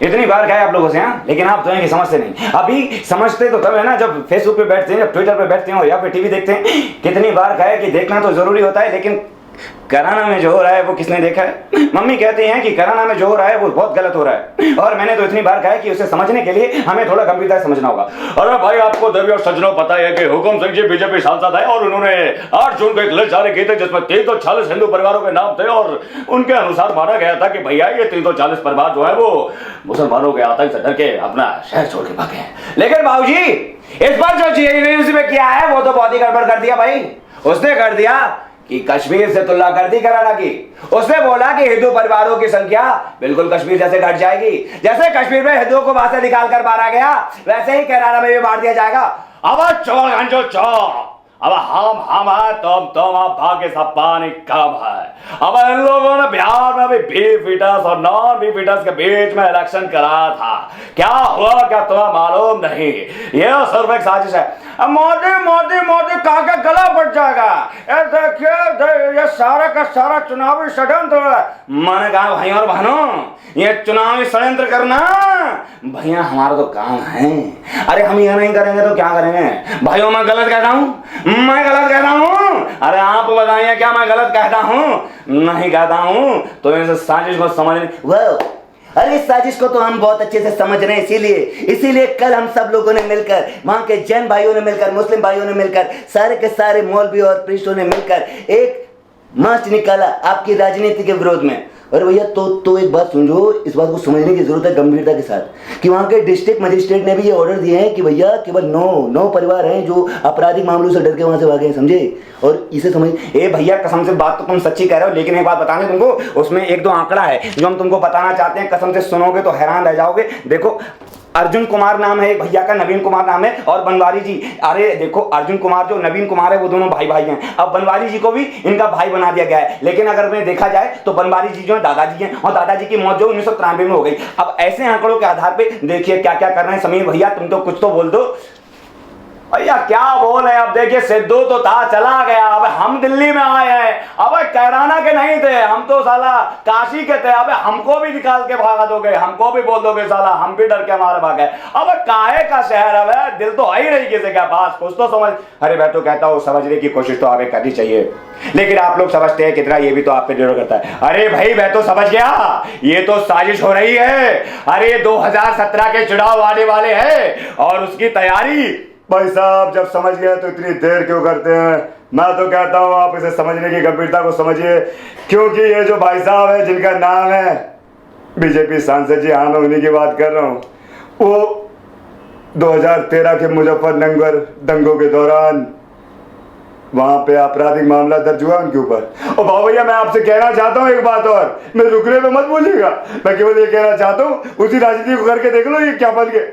इतनी बार कहा आप लोगों से, हाँ, लेकिन आप तो हैं कि समझते नहीं। अभी समझते तो तब है ना जब फेसबुक पे बैठते हैं, जब ट्विटर पे बैठते हैं और या फिर टीवी देखते हैं। कितनी बार कहा कि देखना तो जरूरी होता है, लेकिन कराना में जो हो रहा है वो किसने देखा है? मम्मी कहती हैं कि कराना में जो हो रहा है वो बहुत गलत हो रहा है, और मैंने तो इतनी बार कहा है कि उसे समझने के लिए हमें थोड़ा गंभीरता से समझना होगा। अरे भाई, आपको देवी और सज्जनों पता है कि हुकुम सिंह जी बीजेपी सांसद है और उन्होंने 8 जून को एक लिस्ट जारी की थी जिसमें 340 हिंदू परिवारों के नाम थे, और उनके अनुसार माना गया था कि भैया ये 340 परिवार जो है वो मुसलमानों के आतंक से डर के अपना शहर छोड़ के भागे हैं। लेकिन बाबूजी, इस पर जो यूनिवर्सिटी में किया है वो तो बहुत ही गड़बड़ कर दिया भाई। उसने कर दिया कि कश्मीर से तुलना कर दी कराना की। उसने बोला कि हिंदू परिवारों की संख्या बिल्कुल कश्मीर जैसे घट जाएगी। जैसे कश्मीर में हिंदुओं को वहां से निकाल कर मारा गया, वैसे ही कराना में भी मार दिया जाएगा। अब चोर गंजो चोर, अब हम है तुम अब भाग्य सब पानी कम है। अब इन लोगों ने बिहार में अभी बीफ ईटर्स और नॉन बीफ ईटर्स के बीच में इलेक्शन कराया था। क्या हुआ क्या तुम्हें मालूम नहीं? ये सिर्फ एक साजिश है। मोदी मोदी मोदी कहा के गला फट जाएगा। देखिए ये सारा का सारा चुनावी षड्यंत्र है। मैंने कहा भाइयों और बहनों, ये चुनावी षड्यंत्र करना भैया हमारा तो काम है। अरे हम ये नहीं करेंगे तो क्या करेंगे? भाइयों मैं गलत कहता हूँ, मैं गलत कहता हूँ? अरे आप बताइए क्या मैं गलत कहता हूँ? नहीं कहता हूँ तो इस साजिश को समझ अरे इस साजिश को तो हम बहुत अच्छे से समझ रहे हैं, इसीलिए कल हम सब लोगों ने मिलकर, वहां के जैन भाइयों ने मिलकर, मुस्लिम भाइयों ने मिलकर, सारे के सारे मौलवी और प्रीस्टों ने मिलकर एक मार्च निकाला आपकी राजनीति के विरोध में। अरे भैया तो एक बात समझो, इस बात को समझने की जरूरत है गंभीरता के साथ कि वहाँ के डिस्ट्रिक्ट मजिस्ट्रेट ने भी ये ऑर्डर दिए हैं कि भैया केवल 9 परिवार हैं जो आपराधिक मामलों से डर के वहाँ से भागे हैं, समझे? और इसे समझ। ए भैया कसम से बात तो तुम सच्ची कह रहे हो, लेकिन एक बात बताने तुमको, उसमें 1-2 आंकड़ा है जो हम तुमको बताना चाहते हैं। कसम से सुनोगे तो हैरान रह जाओगे। देखो अर्जुन कुमार नाम है एक भैया का, नवीन कुमार नाम है, और बनवारी जी। अरे देखो अर्जुन कुमार जो नवीन कुमार है वो दोनों भाई हैं। अब बनवारी जी को भी इनका भाई बना दिया गया है। लेकिन अगर मैं देखा जाए तो बनवारी जी जो है दादाजी हैं, और दादाजी की मौत जो 1993 में हो गई। अब ऐसे आंकड़ों के आधार पे देखिए क्या क्या कर रहे हैं। समीर भैया तुम तो कुछ तो बोल दो भैया। क्या बोल है? अब देखिए सिद्धू तो था चला गया, अब हम दिल्ली में आए हैं। अब कैराना के नहीं थे, हम तो साला काशी के थे। अब हमको भी निकाल के भागा दोगे, हमको भी बोल दोगे साला हम भी डर के मारे भागे। अब काहे का शहर, अब दिल तो आ ही नहीं किसी के पास, कुछ तो समझ। अरे मैं तो कहता हूँ समझने की कोशिश तो हमें करनी चाहिए, लेकिन आप लोग समझते हैं कितना ये भी तो आप पे निर्भर करता है। अरे भाई मैं तो समझ गया, ये तो साजिश हो रही है। अरे 2017 के चुनाव आने वाले हैं और उसकी तैयारी। भाई साहब जब समझ गए तो इतनी देर क्यों करते हैं? मैं तो कहता हूँ आप इसे समझने की गंभीरता को समझिए, क्योंकि ये जो भाई साहब है जिनका नाम है बीजेपी सांसद जी, हाँ मैं उन्हीं की बात कर रहा हूँ, वो 2013 के मुजफ्फरनगर दंगों के दौरान वहां पे आपराधिक मामला दर्ज हुआ उनके ऊपर। और बाबू भैया मैं आपसे कहना चाहता हूँ एक बात और, मैं रुकने पे मत बोलिएगा, मैं केवल ये कहना चाहता हूँ उसी राजनीति को करके देख लो ये क्या बन गए।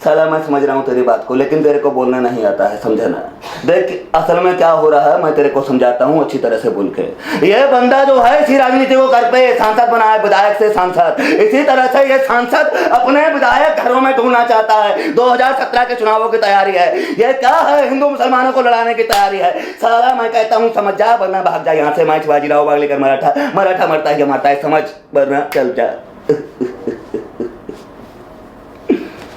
साला मैं समझ रहा हूँ तेरी बात को, लेकिन तेरे को बोलना नहीं आता है, समझा ना? देख असल में क्या हो रहा है मैं तेरे को समझाता हूँ अच्छी तरह से बोल के। ये बंदा जो है इसी राजनीति को कर पे सांसद बना है, विधायक से सांसद। इसी तरह से ये सांसद अपने विधायक घरों में ढूंढना चाहता है। 2017 के चुनावों की तैयारी है, ये क्या है हिंदू मुसलमानों को लड़ाने की तैयारी है। साला मैं कहता हूँ समझ जा, वरना भाग जा यहाँ से। मैं शिवाजी राव बाग लेकर मराठा मरता है, समझ, वरना चल जा।